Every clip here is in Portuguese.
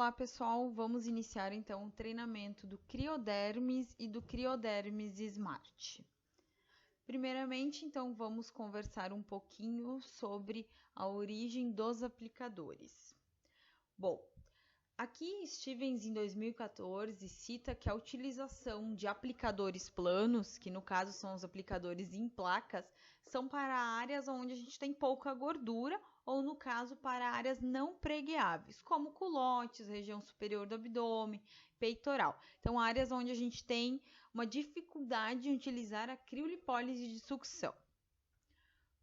Olá, pessoal. Vamos iniciar então o treinamento do Criodermis e do Criodermis Smart. Primeiramente, então, vamos conversar um pouquinho sobre a origem dos aplicadores. Bom, aqui Stevens, em 2014, cita que a utilização de aplicadores planos, que no caso são os aplicadores em placas, são para áreas onde a gente tem pouca gordura ou, no caso, para áreas não preguiáveis, como culotes, região superior do abdômen, peitoral. Então, áreas onde a gente tem uma dificuldade em utilizar a criolipólise de sucção.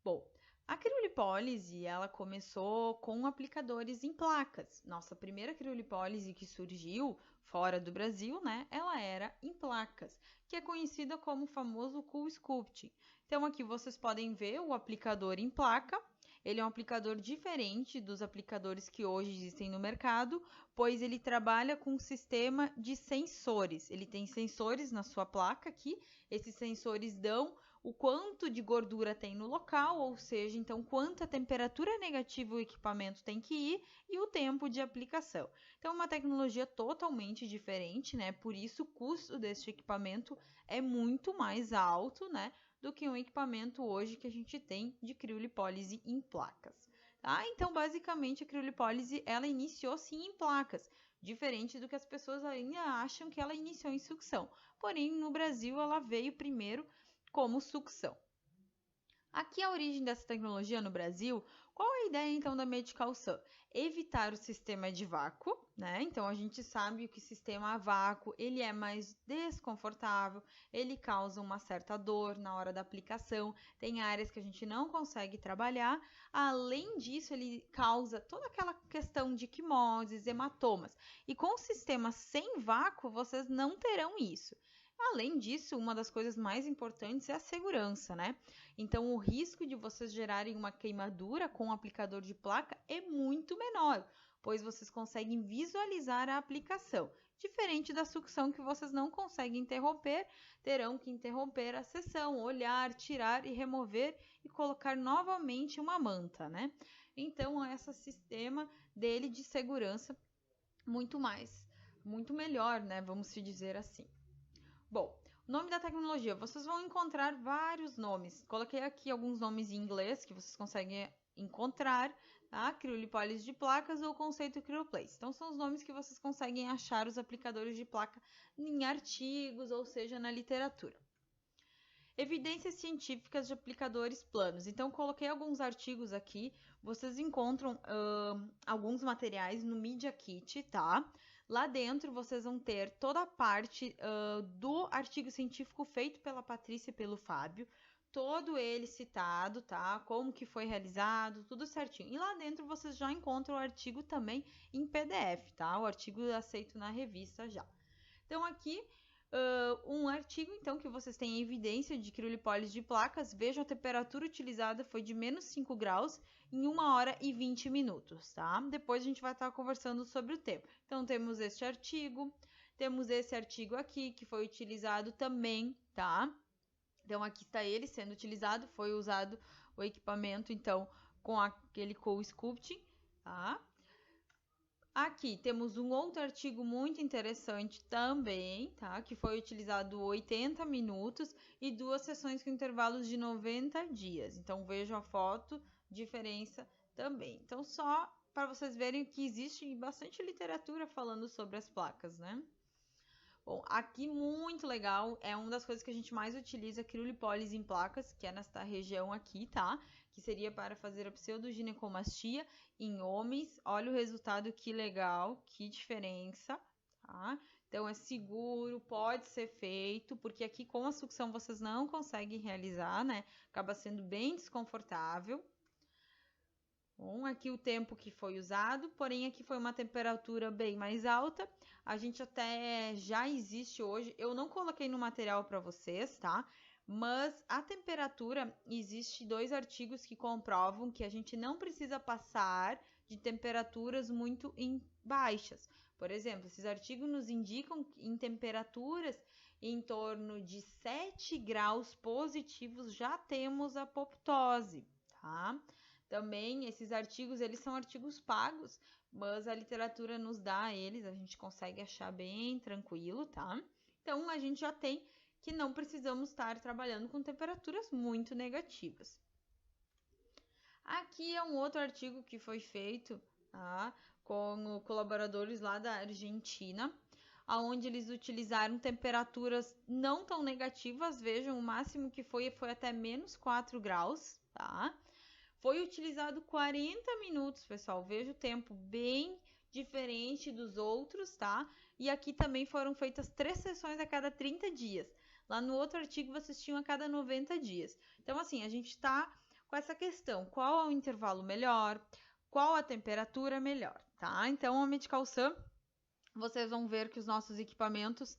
Bom, a criolipólise, ela começou com aplicadores em placas. Nossa primeira criolipólise que surgiu fora do Brasil, né, ela era em placas, que é conhecida como o famoso CoolSculpting. Então, aqui vocês podem ver o aplicador em placa. Ele é um aplicador diferente dos aplicadores que hoje existem no mercado, pois ele trabalha com um sistema de sensores. Ele tem sensores na sua placa aqui. Esses sensores dão o quanto de gordura tem no local, ou seja, então quanta temperatura negativa o equipamento tem que ir e o tempo de aplicação. Então, é uma tecnologia totalmente diferente, né? Por isso, o custo desse equipamento é muito mais alto, né, do que um equipamento hoje que a gente tem de criolipólise em placas. Tá? Então, basicamente, a criolipólise ela iniciou sim em placas, diferente do que as pessoas ainda acham que ela iniciou em sucção. Porém, no Brasil, ela veio primeiro como sucção. Aqui a origem dessa tecnologia no Brasil, qual é a ideia então da Medical Sun? Evitar o sistema de vácuo, né? Então a gente sabe que o sistema a vácuo, ele é mais desconfortável, ele causa uma certa dor na hora da aplicação, tem áreas que a gente não consegue trabalhar, além disso ele causa toda aquela questão de quimoses, hematomas, e com o sistema sem vácuo vocês não terão isso. Além disso, uma das coisas mais importantes é a segurança, né? Então, o risco de vocês gerarem uma queimadura com o aplicador de placa é muito menor, pois vocês conseguem visualizar a aplicação. Diferente da sucção que vocês não conseguem interromper, terão que interromper a sessão, olhar, tirar e remover e colocar novamente uma manta, né? Então, esse sistema dele de segurança muito melhor, né? Vamos se dizer assim. Bom, o nome da tecnologia, vocês vão encontrar vários nomes. Coloquei aqui alguns nomes em inglês que vocês conseguem encontrar, tá? Criolipólise de placas ou conceito CryoPlace. Então, são os nomes que vocês conseguem achar os aplicadores de placa em artigos, ou seja, na literatura. Evidências científicas de aplicadores planos. Então, coloquei alguns artigos aqui. Vocês encontram alguns materiais no Media Kit, tá? Lá dentro vocês vão ter toda a parte do artigo científico feito pela Patrícia e pelo Fábio, todo ele citado, tá? Como que foi realizado, tudo certinho. E lá dentro vocês já encontram o artigo também em PDF, tá? O artigo aceito na revista já. Então, aqui um artigo, então, que vocês têm evidência de criolipólise de placas. Vejam, a temperatura utilizada foi de menos 5 graus em 1 hora e 20 minutos, tá? Depois a gente vai estar conversando sobre o tema. Então, temos este artigo, temos esse artigo aqui, que foi utilizado também, tá? Então, aqui está ele sendo utilizado, foi usado o equipamento, então, com aquele CoolSculpting, tá? Aqui temos um outro artigo muito interessante também, tá? Que foi utilizado 80 minutos e 2 sessões com intervalos de 90 dias. Então, vejam a foto, diferença também. Então, só para vocês verem que existe bastante literatura falando sobre as placas, né? Bom, aqui muito legal, é uma das coisas que a gente mais utiliza, criolipólise em placas, que é nesta região aqui, tá? Que seria para fazer a pseudoginecomastia em homens. Olha o resultado, que legal, que diferença, tá? Então, é seguro, pode ser feito, porque aqui com a sucção vocês não conseguem realizar, né? Acaba sendo bem desconfortável. Bom, aqui o tempo que foi usado, porém aqui foi uma temperatura bem mais alta. A gente até já existe hoje, eu não coloquei no material para vocês, tá? Mas a temperatura, existe 2 artigos que comprovam que a gente não precisa passar de temperaturas muito baixas. Por exemplo, esses artigos nos indicam que em temperaturas em torno de 7 graus positivos já temos apoptose, tá? Também esses artigos, eles são artigos pagos, mas a literatura nos dá eles, a gente consegue achar bem tranquilo, tá? Então, a gente já tem que não precisamos estar trabalhando com temperaturas muito negativas. Aqui é um outro artigo que foi feito, tá, com colaboradores lá da Argentina, onde eles utilizaram temperaturas não tão negativas, vejam, o máximo que foi até menos 4 graus, tá? Foi utilizado 40 minutos, pessoal, veja o tempo bem diferente dos outros, tá? E aqui também foram feitas 3 sessões a cada 30 dias. Lá no outro artigo vocês tinham a cada 90 dias. Então, assim, a gente tá com essa questão, qual é o intervalo melhor, qual a temperatura melhor, tá? Então, a Medical Sun, vocês vão ver que os nossos equipamentos,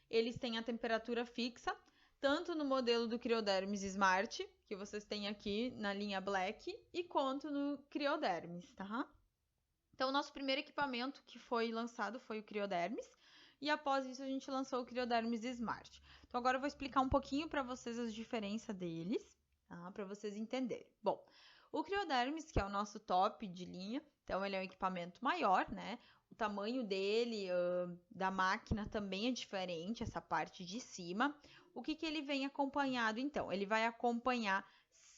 eles têm a temperatura fixa, tanto no modelo do Cryodermis Smart, que vocês têm aqui na linha Black, e quanto no Cryodermis, tá? Então, o nosso primeiro equipamento que foi lançado foi o Cryodermis, e após isso a gente lançou o Cryodermis Smart. Então, agora eu vou explicar um pouquinho para vocês as diferenças deles, tá? Para vocês entenderem. Bom, o Cryodermis, que é o nosso top de linha, então ele é um equipamento maior, né? O tamanho dele, da máquina também é diferente, essa parte de cima. O que ele vem acompanhado, então? Ele vai acompanhar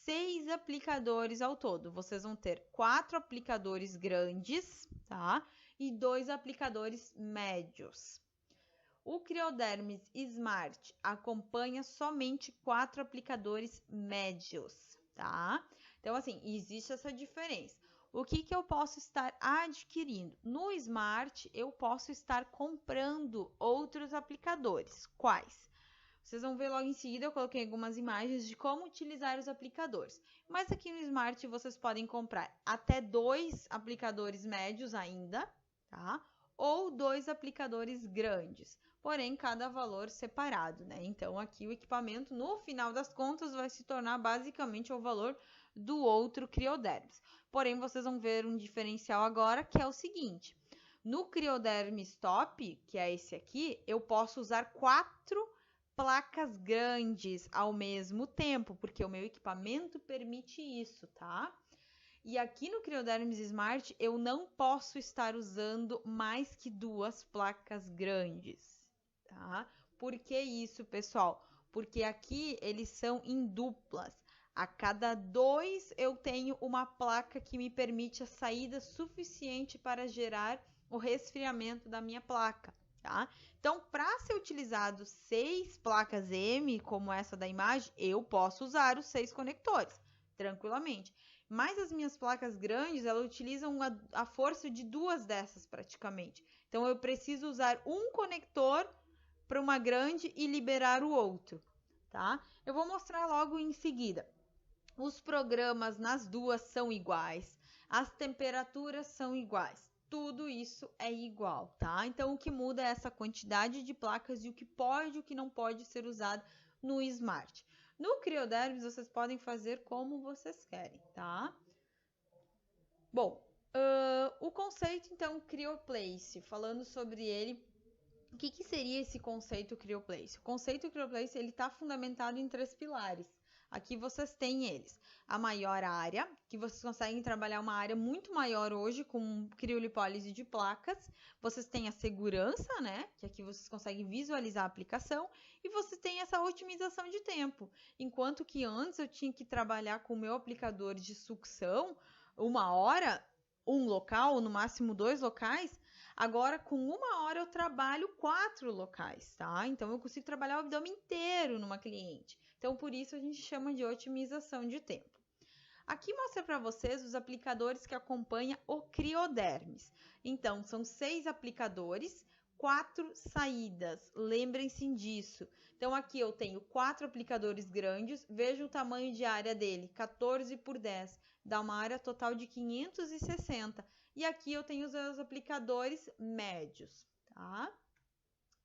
6 aplicadores ao todo. Vocês vão ter 4 aplicadores grandes, tá? E 2 aplicadores médios. O Cryodermis Smart acompanha somente 4 aplicadores médios, tá? Então, assim, existe essa diferença. O que eu posso estar adquirindo? No Smart, eu posso estar comprando outros aplicadores. Quais? Vocês vão ver logo em seguida, eu coloquei algumas imagens de como utilizar os aplicadores. Mas aqui no Smart, vocês podem comprar até 2 aplicadores médios ainda, tá? Ou 2 aplicadores grandes, porém cada valor separado, né? Então aqui o equipamento, no final das contas, vai se tornar basicamente o valor do outro Cryodermis. Porém, vocês vão ver um diferencial agora, que é o seguinte: no Cryodermis Top, que é esse aqui, eu posso usar 4 placas grandes ao mesmo tempo, porque o meu equipamento permite isso, tá? E aqui no Cryodermis Smart, eu não posso estar usando mais que 2 placas grandes, tá? Por que isso, pessoal? Porque aqui eles são em duplas. A cada 2 eu tenho uma placa que me permite a saída suficiente para gerar o resfriamento da minha placa, tá? Então, para ser utilizado 6 placas M, como essa da imagem, eu posso usar os 6 conectores, tranquilamente. Mas as minhas placas grandes, elas utilizam a força de 2 dessas praticamente. Então, eu preciso usar um conector para uma grande e liberar o outro, tá? Eu vou mostrar logo em seguida. Os programas nas duas são iguais, as temperaturas são iguais, tudo isso é igual, tá? Então, o que muda é essa quantidade de placas e o que pode e o que não pode ser usado no Smart. No Cryodermis, vocês podem fazer como vocês querem, tá? Bom, o conceito, então, CryoPlace, falando sobre ele, o que seria esse conceito CryoPlace? O conceito CryoPlace, ele está fundamentado em 3 pilares. Aqui vocês têm eles. A maior área, que vocês conseguem trabalhar uma área muito maior hoje com criolipólise de placas. Vocês têm a segurança, né? Que aqui vocês conseguem visualizar a aplicação. E vocês têm essa otimização de tempo. Enquanto que antes eu tinha que trabalhar com o meu aplicador de sucção 1 hora, um local, no máximo 2 locais. Agora, com 1 hora, eu trabalho 4 locais, tá? Então, eu consigo trabalhar o abdômen inteiro numa cliente. Então, por isso, a gente chama de otimização de tempo. Aqui mostra para vocês os aplicadores que acompanham o Cryodermis. Então, são 6 aplicadores, 4 saídas. Lembrem-se disso. Então, aqui eu tenho 4 aplicadores grandes. Veja o tamanho de área dele, 14 por 10. Dá uma área total de 560. E aqui eu tenho os aplicadores médios, tá?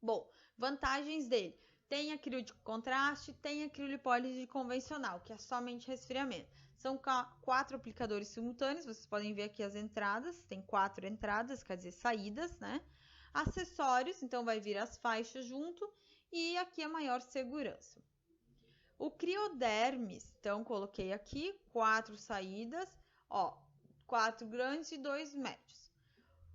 Bom, vantagens dele. Tem a crio de contraste, tem a criolipólise convencional, que é somente resfriamento. São 4 aplicadores simultâneos, vocês podem ver aqui as entradas, tem 4 entradas, quer dizer, saídas, né? Acessórios, então vai vir as faixas junto, e aqui a maior segurança. O Cryodermis, então coloquei aqui 4 saídas, Ó, 4 grandes e 2 médios.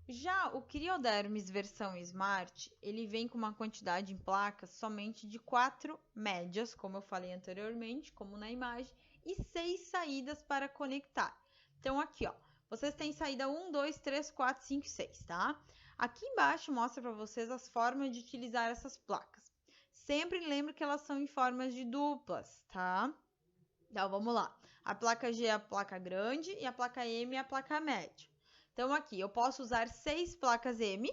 Já o Criodermis versão Smart, ele vem com uma quantidade em placas somente de 4 médias, como eu falei anteriormente, como na imagem, e 6 saídas para conectar. Então, aqui, ó, vocês têm saída 1, 2, 3, 4, 5 e 6, tá? Aqui embaixo mostra para vocês as formas de utilizar essas placas. Sempre lembre que elas são em formas de duplas, tá? Então, vamos lá. A placa G é a placa grande e a placa M é a placa média. Então, aqui, eu posso usar 6 placas M.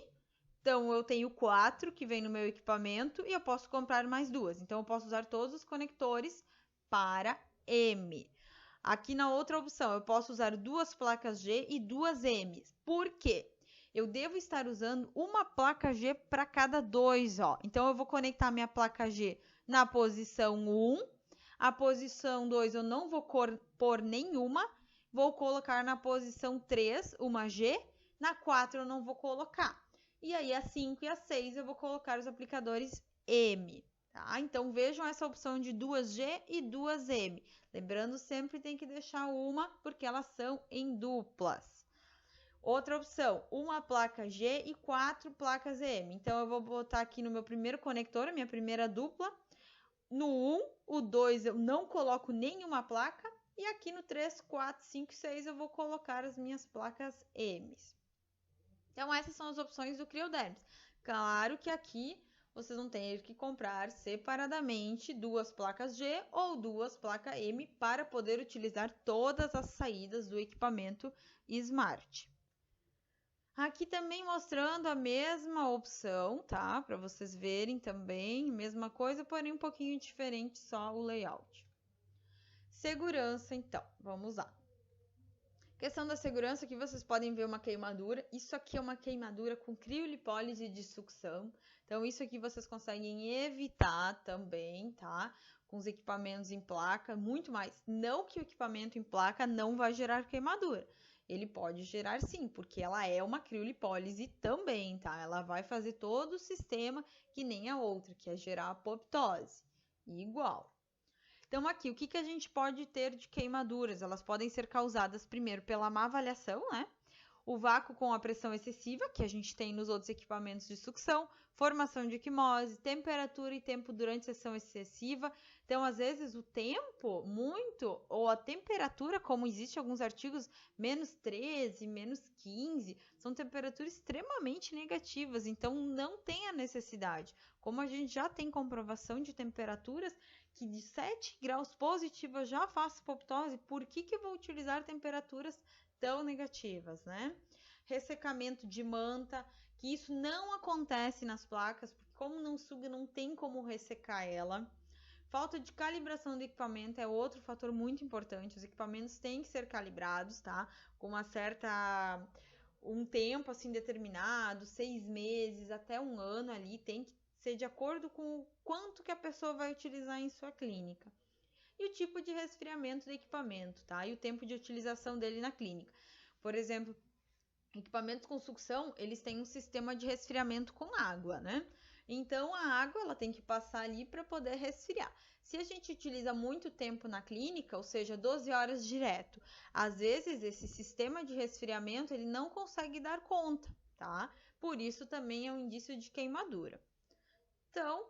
Então, eu tenho 4 que vem no meu equipamento e eu posso comprar mais 2. Então, eu posso usar todos os conectores para M. Aqui na outra opção, eu posso usar 2 placas G e 2 M. Por quê? Eu devo estar usando uma placa G para cada 2, ó. Então, eu vou conectar minha placa G na posição 1. A posição 2 eu não vou pôr nenhuma. Vou colocar na posição 3 uma G. Na 4 eu não vou colocar. E aí, a 5 e a 6 eu vou colocar os aplicadores M. Tá? Então, vejam essa opção de 2G e 2M. Lembrando, sempre tem que deixar uma, porque elas são em duplas. Outra opção, uma placa G e 4 placas M. Então, eu vou botar aqui no meu primeiro conector, a minha primeira dupla. No 1, o 2 eu não coloco nenhuma placa. E aqui no 3, 4, 5 e 6 eu vou colocar as minhas placas M. Então, essas são as opções do Criodermis. Claro que aqui vocês vão ter que comprar separadamente 2 placas G ou 2 placas M para poder utilizar todas as saídas do equipamento Smart. Aqui também mostrando a mesma opção, tá? Para vocês verem também, mesma coisa, porém um pouquinho diferente só o layout. Segurança, então, vamos lá. Questão da segurança, aqui vocês podem ver uma queimadura. Isso aqui é uma queimadura com criolipólise de sucção. Então, isso aqui vocês conseguem evitar também, tá? Com os equipamentos em placa, muito mais. Não que o equipamento em placa não vai gerar queimadura. Ele pode gerar sim, porque ela é uma criolipólise também, tá? Ela vai fazer todo o sistema que nem a outra, que é gerar apoptose. Igual. Então, aqui, o que a gente pode ter de queimaduras? Elas podem ser causadas, primeiro, pela má avaliação, né? O vácuo com a pressão excessiva, que a gente tem nos outros equipamentos de sucção, formação de equimose, temperatura e tempo durante sessão excessiva. Então, às vezes, o tempo, muito, ou a temperatura, como existe em alguns artigos, menos 13, menos 15, são temperaturas extremamente negativas, então não tem a necessidade. Como a gente já tem comprovação de temperaturas que de 7 graus positiva já faço apoptose, por que eu vou utilizar temperaturas tão negativas, né? Ressecamento de manta, que isso não acontece nas placas, porque como não suga, não tem como ressecar ela. Falta de calibração do equipamento é outro fator muito importante. Os equipamentos têm que ser calibrados, tá? Com um tempo assim determinado, 6 meses até 1 ano ali, tem que ser de acordo com o quanto que a pessoa vai utilizar em sua clínica. E o tipo de resfriamento do equipamento, tá? E o tempo de utilização dele na clínica. Por exemplo, equipamentos com sucção, eles têm um sistema de resfriamento com água, né? Então, a água ela tem que passar ali para poder resfriar. Se a gente utiliza muito tempo na clínica, ou seja, 12 horas direto, às vezes esse sistema de resfriamento ele não consegue dar conta, tá? Por isso também é um indício de queimadura. Então,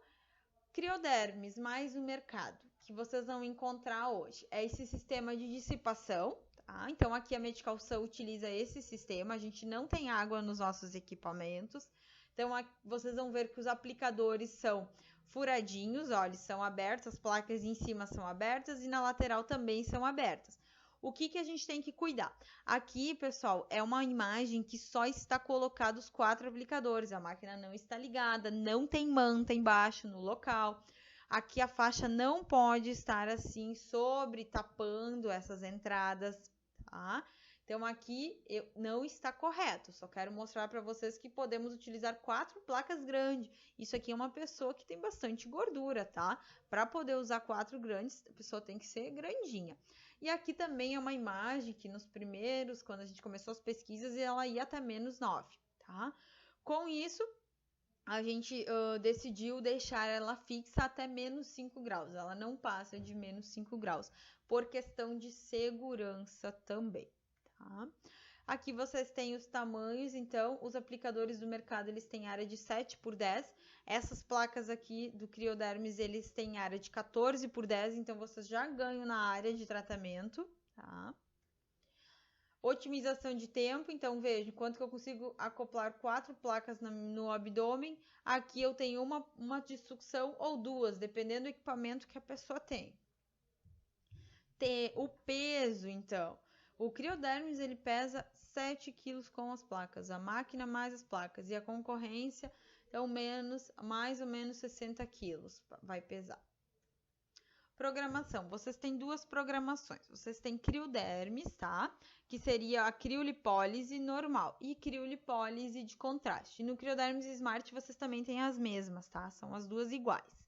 Criodermis mais o mercado que vocês vão encontrar hoje é esse sistema de dissipação, tá? Então, aqui a Medicalção utiliza esse sistema, a gente não tem água nos nossos equipamentos. Então, vocês vão ver que os aplicadores são furadinhos, ó, eles são abertos, as placas em cima são abertas e na lateral também são abertas. O que a gente tem que cuidar? Aqui, pessoal, é uma imagem que só está colocado os 4 aplicadores. A máquina não está ligada, não tem manta embaixo no local. Aqui a faixa não pode estar assim tapando essas entradas, tá? Então, aqui não está correto. Só quero mostrar para vocês que podemos utilizar 4 placas grandes. Isso aqui é uma pessoa que tem bastante gordura, tá? Para poder usar 4 grandes, a pessoa tem que ser grandinha. E aqui também é uma imagem que nos primeiros, quando a gente começou as pesquisas, ela ia até menos 9, tá? Com isso, a gente decidiu deixar ela fixa até menos 5 graus. Ela não passa de menos 5 graus, por questão de segurança também, tá? Aqui vocês têm os tamanhos, então, os aplicadores do mercado, eles têm área de 7 por 10. Essas placas aqui do Criodermis, eles têm área de 14 por 10, então vocês já ganham na área de tratamento, tá? Otimização de tempo, então veja, enquanto que eu consigo acoplar 4 placas no abdômen, aqui eu tenho uma de sucção ou 2, dependendo do equipamento que a pessoa tem. O peso, então. O Criodermis, ele pesa 7 quilos com as placas, a máquina mais as placas, e a concorrência, então, mais ou menos 60 quilos vai pesar. Programação. Vocês têm duas programações. Vocês têm Criodermis, tá? Que seria a criolipólise normal e criolipólise de contraste. No Criodermis Smart, vocês também têm as mesmas, tá? São as duas iguais.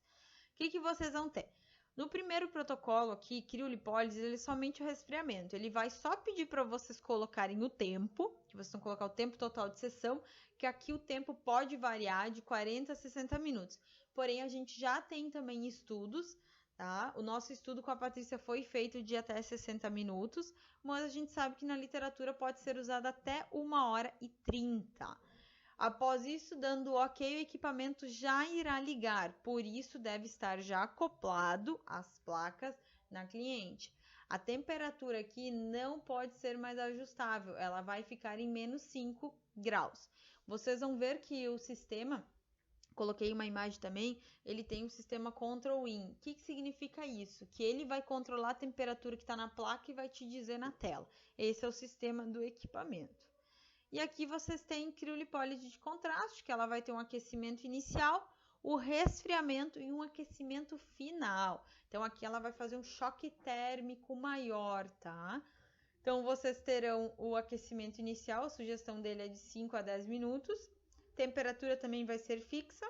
O que vocês vão ter? No primeiro protocolo aqui, criolipólise, ele é somente o resfriamento. Ele vai só pedir para vocês colocarem o tempo, que vocês vão colocar o tempo total de sessão, que aqui o tempo pode variar de 40 a 60 minutos. Porém, a gente já tem também estudos, tá? O nosso estudo com a Patrícia foi feito de até 60 minutos, mas a gente sabe que na literatura pode ser usado até 1h30. Após isso, dando ok, o equipamento já irá ligar, por isso deve estar já acoplado às placas na cliente. A temperatura aqui não pode ser mais ajustável, ela vai ficar em menos 5 graus. Vocês vão ver que o sistema, coloquei uma imagem também, ele tem um sistema Control-In. O que significa isso? Que ele vai controlar a temperatura que está na placa e vai te dizer na tela. Esse é o sistema do equipamento. E aqui vocês têm criolipólise de contraste, que ela vai ter um aquecimento inicial, o resfriamento e um aquecimento final. Então, aqui ela vai fazer um choque térmico maior, tá? Então, vocês terão o aquecimento inicial, a sugestão dele é de 5 a 10 minutos. Temperatura também vai ser fixa.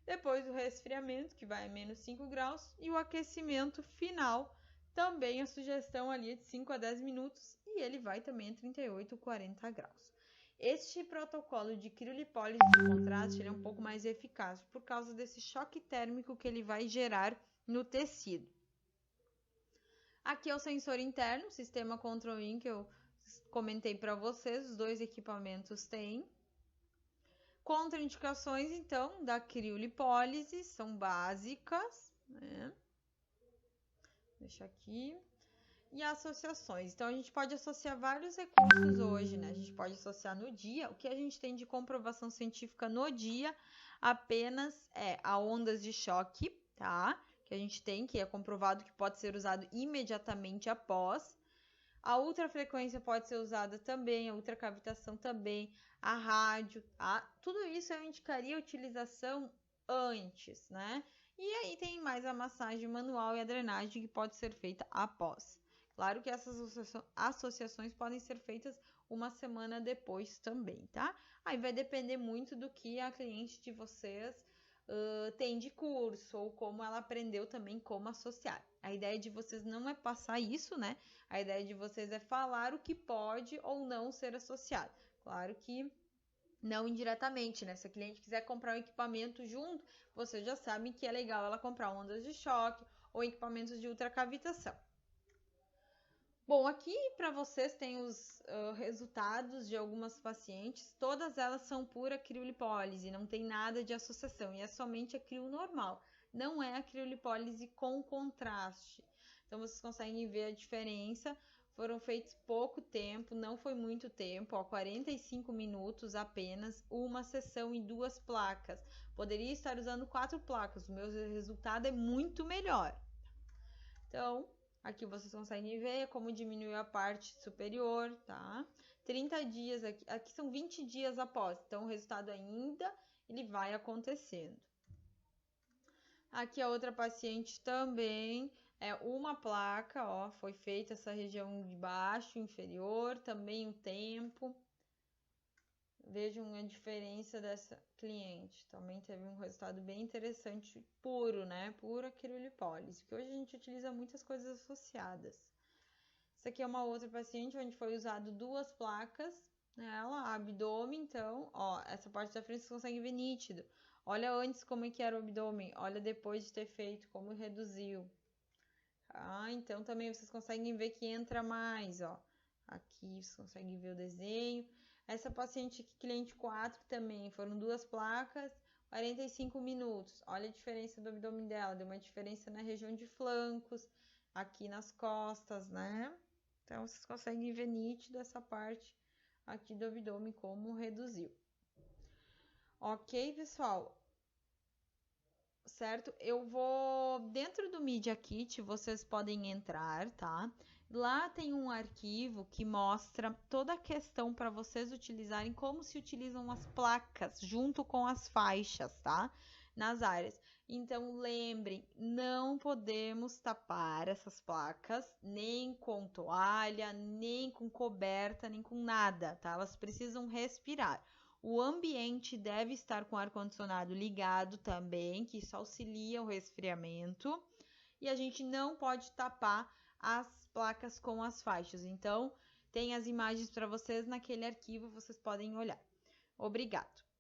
Depois, o resfriamento, que vai a menos 5 graus. E o aquecimento final, também a sugestão ali é de 5 a 10 minutos. E ele vai também a 38 a 40 graus. Este protocolo de criolipólise de contraste ele é um pouco mais eficaz por causa desse choque térmico que ele vai gerar no tecido. Aqui é o sensor interno, sistema Control-In que eu comentei para vocês, os dois equipamentos têm. Contraindicações, então, da criolipólise são básicas, né? Deixa aqui. E associações. Então, a gente pode associar vários recursos hoje, né? A gente pode associar no dia. O que a gente tem de comprovação científica no dia apenas é a ondas de choque, tá? Que a gente tem, que é comprovado que pode ser usado imediatamente após. A ultrafrequência pode ser usada também, a ultracavitação também, a rádio, tá? Tudo isso eu indicaria a utilização antes, né? E aí tem mais a massagem manual e a drenagem que pode ser feita após. Claro que essas associações podem ser feitas uma semana depois também, tá? Aí vai depender muito do que a cliente de vocês tem de curso ou como ela aprendeu também como associar. A ideia de vocês não é passar isso, né? A ideia de vocês é falar o que pode ou não ser associado. Claro que não indiretamente, né? Se a cliente quiser comprar um equipamento junto, vocês já sabem que é legal ela comprar ondas de choque ou equipamentos de ultracavitação. Bom, aqui para vocês tem os resultados de algumas pacientes, todas elas são pura criolipólise, não tem nada de associação, e é somente a crio normal, não é a criolipólise com contraste. Então, vocês conseguem ver a diferença, foram feitos pouco tempo, não foi muito tempo, ó, 45 minutos apenas, uma sessão em 2 placas. Poderia estar usando 4 placas, o meu resultado é muito melhor. Então, aqui vocês conseguem ver como diminuiu a parte superior, tá? 30 dias, aqui são 20 dias após, então o resultado ainda ele vai acontecendo. Aqui a outra paciente também, é uma placa, ó, foi feita essa região de baixo, inferior, também o tempo. Vejam a diferença dessa cliente, também teve um resultado bem interessante, puro, né? Pura criolipólise, porque hoje a gente utiliza muitas coisas associadas. Essa aqui é uma outra paciente onde foi usado 2 placas nela, abdômen, então, ó, essa parte da frente você consegue ver nítido. Olha antes como é que era o abdômen, olha depois de ter feito, como reduziu. Ah, então também vocês conseguem ver que entra mais, ó. Aqui vocês conseguem ver o desenho. Essa paciente aqui, cliente 4 também, foram 2 placas, 45 minutos. Olha a diferença do abdômen dela, deu uma diferença na região de flancos, aqui nas costas, né? Então, vocês conseguem ver nítido essa parte aqui do abdômen, como reduziu. Ok, pessoal? Certo? Eu vou dentro do Media Kit, vocês podem entrar, tá? Lá tem um arquivo que mostra toda a questão para vocês utilizarem como se utilizam as placas junto com as faixas, tá? Nas áreas. Então, lembrem, não podemos tapar essas placas nem com toalha, nem com coberta, nem com nada, tá? Elas precisam respirar. O ambiente deve estar com o ar-condicionado ligado também, que isso auxilia o resfriamento. E a gente não pode tapar as placas com as faixas. Então, tem as imagens para vocês naquele arquivo, vocês podem olhar. Obrigado!